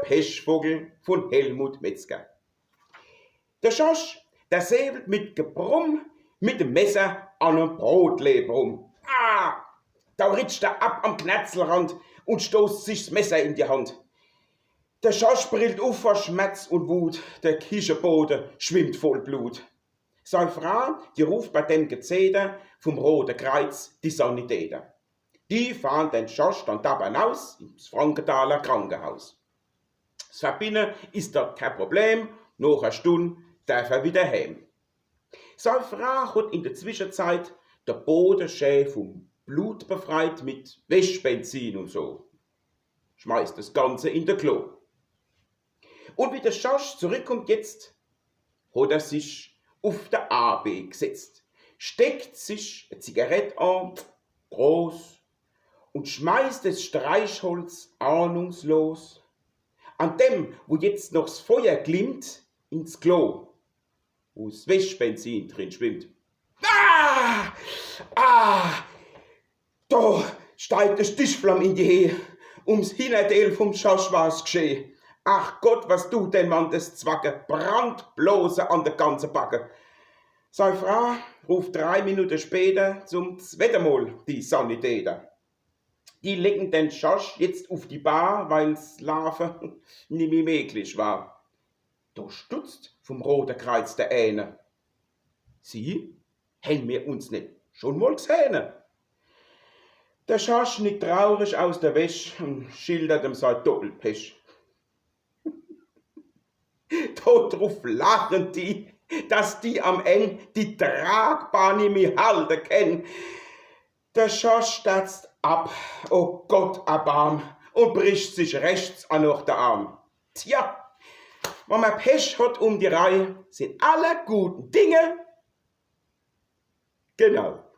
Pechvogel von Helmut Metzger. Der Schorsch, der säbelt mit Gebrumm mit dem Messer an einem Brotleib rum. Da ritscht er ab am Knärzelrand und stoßt sich das Messer in die Hand. Der Schorsch brillt auf vor Schmerz und Wut, der Kischeboden schwimmt voll Blut. Seine Frau, die ruft bei dem Gezeder vom Roten Kreuz die Sanitäter. Die fahren den Schorsch dann dabei aus ins Frankenthaler Krankenhaus. Das Verbinden ist dort kein Problem, nach einer Stunde darf er wieder heim. Seine Frau hat in der Zwischenzeit der Boden schön vom Blut befreit mit Wäschbenzin und so. Schmeißt das Ganze in den Klo. Und wie der Schorsch zurückkommt jetzt, hat er sich auf der AB gesetzt, steckt sich eine Zigarette an, groß, und schmeißt das Streichholz ahnungslos an dem, wo jetzt noch das Feuer glimmt, ins Klo, wo das Wäschbenzin drin schwimmt. Da steigt der Stichflamme in die Höhe, ums Hinterteil vom Schorsch war's geschehen. Ach Gott, was tut denn man das Zwacke, Brandblose an der ganzen Backe. Seine Frau ruft 3 Minuten später zum zweiten Mal die Sanitäter. Die legen den Schorsch jetzt auf die Bar, weil's Laufen nicht mehr möglich war. Da stutzt vom Roten Kreuz der eine. Sie, haben wir uns nicht schon mal gesehen? Der Schorsch nickt traurig aus der Wäsche und schildert ihm sein Doppelpech. Darauf lachen die, dass die am Ende die Tragbahn nicht mehr halten können. Der Schorsch stürzt ab, oh Gott erbarm, und bricht sich rechts an noch der Arm. Tja, wenn man Pech hat um die Reihe, sind alle guten Dinge genau